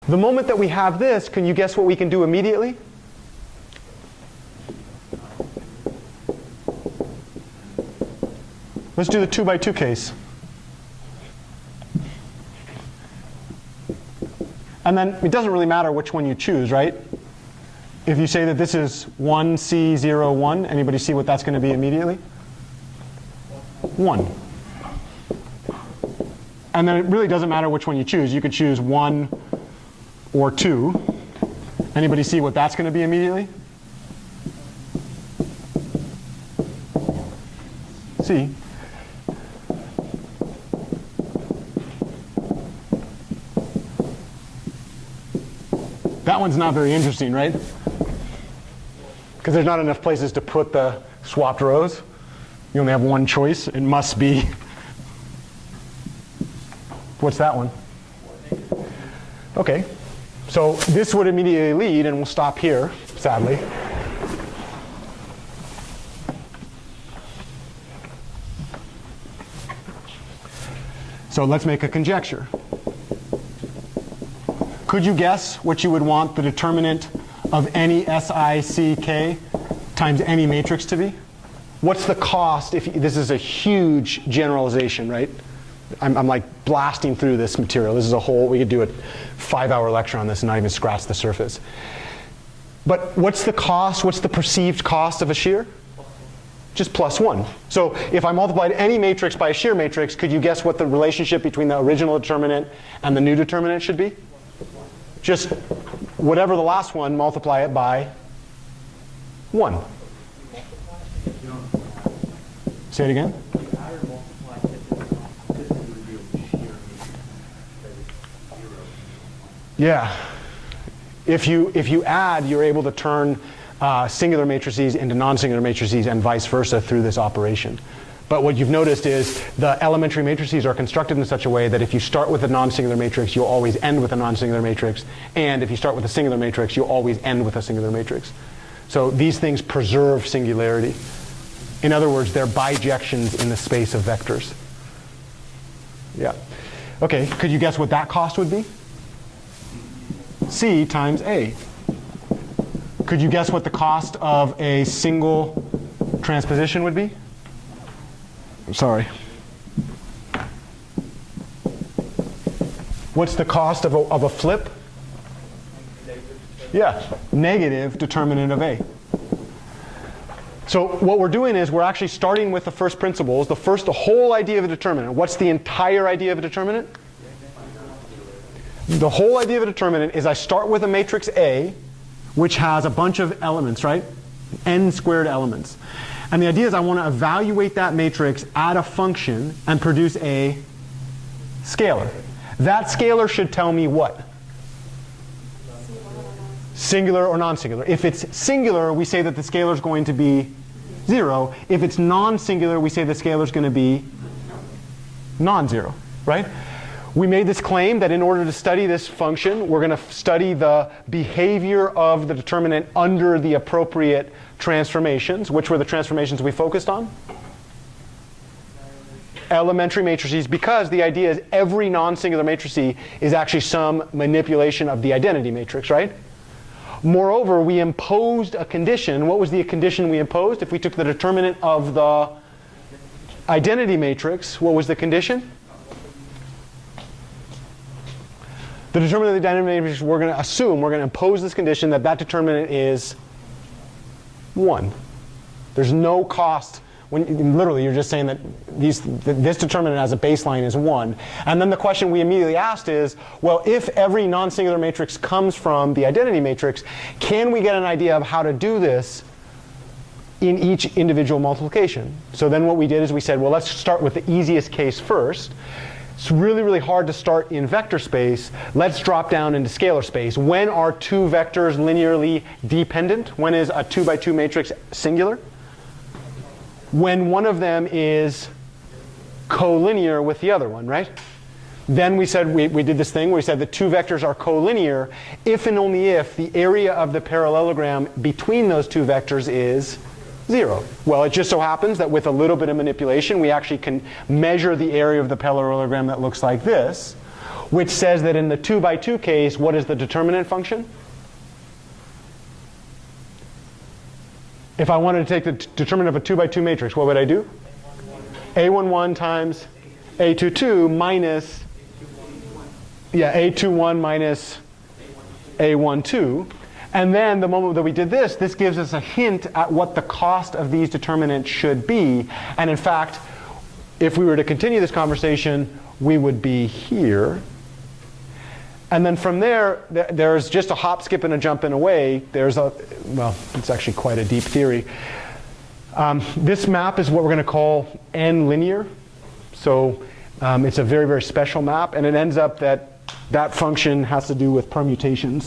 The moment that we have this, can you guess what we can do immediately? Let's do the 2 by 2 case. And then it doesn't really matter which one you choose, right? If you say that this is 1C01, anybody see what that's going to be immediately? 1. And then it really doesn't matter which one you choose. You could choose 1 or 2. Anybody see what that's going to be immediately? C. That one's not very interesting, right? Because there's not enough places to put the swapped rows. You only have one choice. It must be. What's that one? OK. So this would immediately lead, and we'll stop here, sadly. So let's make a conjecture. Could you guess what you would want the determinant of any SICK times any matrix to be? What's the cost if this is a huge generalization, right? I'm like blasting through this material. This is a whole, we could do a 5-hour lecture on this and not even scratch the surface. But what's the cost, what's the perceived cost of a shear? Just +1. So if I multiplied any matrix by a shear matrix, could you guess what the relationship between the original determinant and the new determinant should be? Just whatever the last one, multiply it by 1. Say it again. Yeah. If you add, you're able to turn singular matrices into non-singular matrices and vice versa through this operation. But what you've noticed is the elementary matrices are constructed in such a way that if you start with a non-singular matrix, you'll always end with a non-singular matrix. And if you start with a singular matrix, you'll always end with a singular matrix. So these things preserve singularity. In other words, they're bijections in the space of vectors. Yeah. OK, could you guess what that cost would be? C times A. Could you guess what the cost of a single transposition would be? I'm sorry. What's the cost of a flip? Yeah, negative determinant of A. So what we're doing is we're actually starting with the first principles, the whole idea of a determinant. What's the entire idea of a determinant? The whole idea of a determinant is I start with a matrix A, which has a bunch of elements, right? N squared elements. And the idea is I want to evaluate that matrix, add a function, and produce a scalar. That scalar should tell me what? Singular or non-singular. If it's singular, we say that the scalar is going to be 0. If it's non-singular, we say the scalar is going to be non-zero, right? We made this claim that in order to study this function, we're going to study the behavior of the determinant under the appropriate transformations. Which were the transformations we focused on? Elementary matrices, because the idea is every non-singular matrix is actually some manipulation of the identity matrix, right? Moreover, we imposed a condition. What was the condition we imposed? If we took the determinant of the identity matrix, what was the condition? The determinant of the identity matrix, we're going to assume, we're going to impose this condition that that determinant is 1. There's no cost. When literally you're just saying that this determinant as a baseline is 1. And then the question we immediately asked is, well, if every non-singular matrix comes from the identity matrix, can we get an idea of how to do this in each individual multiplication? So then what we did is we said, well, let's start with the easiest case first. It's really, really hard to start in vector space. Let's drop down into scalar space. When are two vectors linearly dependent? When is a 2 by 2 matrix singular? When one of them is collinear with the other one, right? Then we said, we did this thing where we said the two vectors are collinear if and only if the area of the parallelogram between those two vectors is 0. Well, it just so happens that with a little bit of manipulation, we actually can measure the area of the parallelogram that looks like this. which says that in the 2 by 2 case, what is the determinant function? If I wanted to take the determinant of a 2 by 2 matrix, what would I do? A11 times A22 minus, A21 minus A12. And then the moment that we did this, this gives us a hint at what the cost of these determinants should be. And in fact, if we were to continue this conversation, we would be here. And then from there, there's just a hop, skip, and a jump and away. Well, it's actually quite a deep theory. This map is what we're going to call n-linear. So it's a very, very special map. And it ends up that that function has to do with permutations.